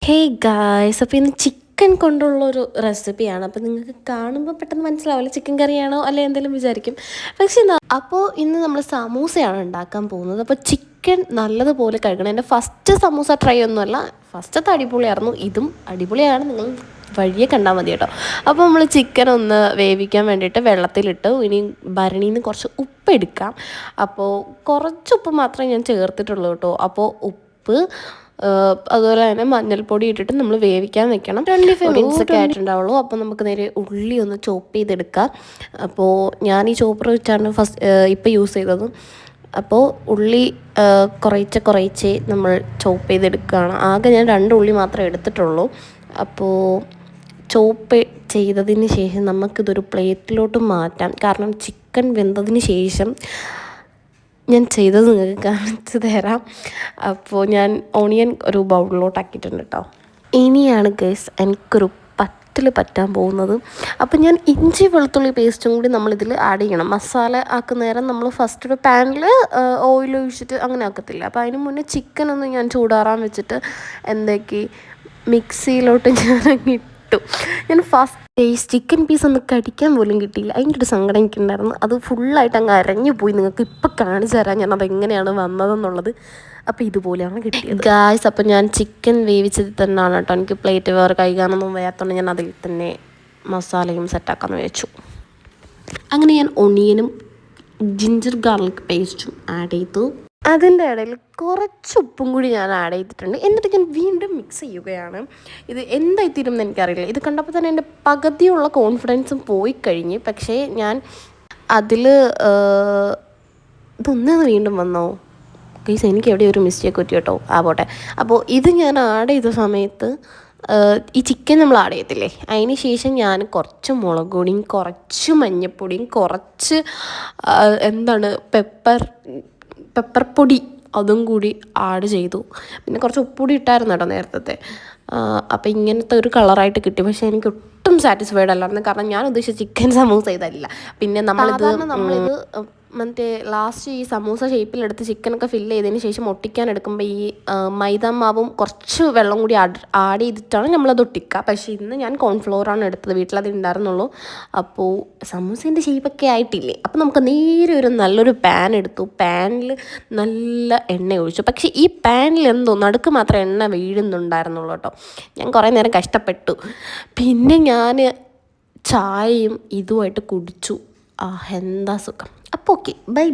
Hey guys, അപ്പോൾ ഇന്ന് chicken കൊണ്ടുള്ളൊരു റെസിപ്പിയാണ്. അപ്പോൾ നിങ്ങൾക്ക് കാണുമ്പോൾ പെട്ടെന്ന് മനസ്സിലാവില്ല ചിക്കൻ കറിയാണോ അല്ലെ എന്തെങ്കിലും വിചാരിക്കും. പക്ഷേ അപ്പോൾ ഇന്ന് നമ്മൾ സമൂസയാണ് ഉണ്ടാക്കാൻ പോകുന്നത്. അപ്പോൾ ചിക്കൻ നല്ലതുപോലെ കഴുകണം. എൻ്റെ ഫസ്റ്റ് സമൂസ ട്രൈ ഒന്നുമല്ല, ഫസ്റ്റത്തെ അടിപൊളിയായിരുന്നു. ഇതും അടിപൊളിയാണ്, നിങ്ങൾ വഴിയെ കണ്ടാൽ മതി കേട്ടോ. അപ്പോൾ നമ്മൾ ചിക്കൻ ഒന്ന് വേവിക്കാൻ വേണ്ടിയിട്ട് വെള്ളത്തിലിട്ട് ഇനി ഭരണിയിൽ നിന്ന് കുറച്ച് ഉപ്പ് എടുക്കാം. അപ്പോൾ കുറച്ച് ഉപ്പ് മാത്രമേ ഞാൻ ചേർത്തിട്ടുള്ളൂ കേട്ടോ. അപ്പോൾ ഉപ്പ് അതുപോലെ തന്നെ മഞ്ഞൾപ്പൊടി ഇട്ടിട്ട് നമ്മൾ വേവിക്കാൻ വെക്കണം. 25 മിനിറ്റ്സ് ഒക്കെ ആയിട്ടുണ്ടാവുള്ളൂ. അപ്പോൾ നമുക്ക് നേരെ ഉള്ളി ഒന്ന് ചോപ്പ് ചെയ്തെടുക്കാം. അപ്പോൾ ഞാൻ ഈ ചോപ്പർ വെച്ചാണ് ഇപ്പോൾ യൂസ് ചെയ്തത്. അപ്പോൾ ഉള്ളി കുറേശ്ശെ നമ്മൾ ചോപ്പ് ചെയ്തെടുക്കുകയാണ്. ആകെ ഞാൻ 2 ഉള്ളി മാത്രമേ എടുത്തിട്ടുള്ളൂ. അപ്പോൾ ചോപ്പ് ചെയ്തതിന് ശേഷം നമുക്കിതൊരു പ്ലേറ്റിലോട്ട് മാറ്റാം. കാരണം ചിക്കൻ വെന്തതിന് ശേഷം ഞാൻ ചെയ്തത് നിങ്ങൾക്ക് കാണിച്ചു തരാം. അപ്പോൾ ഞാൻ ഓണിയൻ ഒരു ബൗളിലോട്ടാക്കിയിട്ടുണ്ട് കേട്ടോ. ഇനിയാണ് ഗൈസ് എനിക്കൊരു പറ്റാൻ പോകുന്നത്. അപ്പോൾ ഞാൻ ഇഞ്ചി വെളുത്തുള്ളി പേസ്റ്റും കൂടി നമ്മളിതിൽ ആഡ് ചെയ്യണം. മസാല ആക്കുന്ന നേരം നമ്മൾ ഫസ്റ്റ് ഒരു പാനിൽ ഓയിൽ ഒഴിച്ചിട്ട് അങ്ങനെ ആക്കത്തില്ല. അപ്പോൾ അതിന് മുന്നേ ചിക്കനൊന്ന് ഞാൻ ചൂടാറാൻ വെച്ചിട്ട് എന്തൊക്കെ മിക്സിയിലോട്ട് ഞാൻ ഫസ്റ്റ് ചിക്കൻ പീസ് ഒന്ന് കടിക്കാൻ പോലും കിട്ടിയില്ല. അതിൻ്റെ ഒരു സങ്കടം എനിക്കുണ്ടായിരുന്നു. അത് ഫുള്ളായിട്ട് അങ്ങ് അരഞ്ഞു പോയി. നിങ്ങൾക്ക് ഇപ്പം കാണിച്ചു തരാം ഞാൻ അതെങ്ങനെയാണ് വന്നതെന്നുള്ളത്. അപ്പോൾ ഇതുപോലെയാണ് കിട്ടിയത് ഗായ്സ്. അപ്പോൾ ഞാൻ ചിക്കൻ വേവിച്ചതിൽ തന്നെയാണ് കേട്ടോ. എനിക്ക് പ്ലേറ്റ് വേറെ കഴുകാനൊന്നും വയ്യാത്തതുകൊണ്ട് ഞാൻ അതിൽ തന്നെ മസാലയും സെറ്റാക്കാമെന്ന് വെച്ചു. അങ്ങനെ ഞാൻ ഒണിയനും ജിഞ്ചർ ഗാർലിക് പേസ്റ്റും ആഡ് ചെയ്തു. അതിൻ്റെ ഇടയിൽ കുറച്ച് ഉപ്പും കൂടി ഞാൻ ആഡ് ചെയ്തിട്ടുണ്ട്. എന്നിട്ട് ഞാൻ വീണ്ടും മിക്സ് ചെയ്യുകയാണ്. ഇത് എന്തായിത്തീരും എന്ന് എനിക്കറിയില്ല. ഇത് കണ്ടപ്പോൾ തന്നെ എൻ്റെ പകുതിയുള്ള കോൺഫിഡൻസും പോയി കഴിഞ്ഞ്. പക്ഷേ ഞാൻ അതിൽ ഇതൊന്നു വീണ്ടും വന്നോ ഗൈസ്, എനിക്ക് എവിടെ ഒരു മിസ്റ്റേക്ക് പറ്റി കേട്ടോ. പോട്ടെ. അപ്പോൾ ഇത് ഞാൻ ആഡ് ചെയ്ത സമയത്ത് ഈ ചിക്കൻ നമ്മൾ ആഡ് ചെയ്യത്തില്ലേ, അതിന് ശേഷം ഞാൻ കുറച്ച് മുളക് പൊടിയും കുറച്ച് മഞ്ഞൾപ്പൊടിയും കുറച്ച് പെപ്പർ പൊടി അതും കൂടി ആഡ് ചെയ്തു. പിന്നെ കുറച്ച് ഉപ്പുപൊടി ഇട്ടായിരുന്നു കേട്ടോ നേരത്തെ. അപ്പോൾ ഇങ്ങനത്തെ ഒരു കളറായിട്ട് കിട്ടി. പക്ഷേ എനിക്ക് ഒട്ടും സാറ്റിസ്ഫൈഡ് അല്ലായിരുന്നു. കാരണം ഞാൻ ഉദ്ദേശിച്ച ചിക്കൻ സമൂസ ഇതല്ല. പിന്നെ നമ്മളിത് മറ്റേ ലാസ്റ്റ് ഈ സമൂസ ഷേപ്പിലെടുത്ത് ചിക്കനൊക്കെ ഫില്ല് ചെയ്തതിന് ശേഷം ഒട്ടിക്കാൻ എടുക്കുമ്പോൾ ഈ മൈദാമാവും കുറച്ച് വെള്ളം കൂടി ആഡ് ചെയ്തിട്ടാണ് നമ്മളത് ഒട്ടിക്കുക. പക്ഷേ ഇന്ന് ഞാൻ കോൺഫ്ലോറാണ് എടുത്തത്, വീട്ടിലത് ഉണ്ടായിരുന്നുള്ളൂ. അപ്പോൾ സമൂസേൻ്റെ ഷേപ്പൊക്കെ ആയിട്ടില്ലേ. അപ്പോൾ നമുക്ക് നേരെ ഒരു നല്ലൊരു പാൻ എടുത്തു. പാനിൽ നല്ല എണ്ണ ഒഴിച്ചു. പക്ഷേ ഈ പാനിൽ എന്തോ നടുക്ക് മാത്രം എണ്ണ വീഴുന്നുണ്ടായിരുന്നുള്ളൂ കേട്ടോ. ഞാൻ കുറേ നേരം കഷ്ടപ്പെട്ടു. പിന്നെ ഞാൻ ചായയും ഇതുമായിട്ട് കുടിച്ചു. എന്താ സുഖം. അപ്പോൾ ഓക്കെ, ബൈ.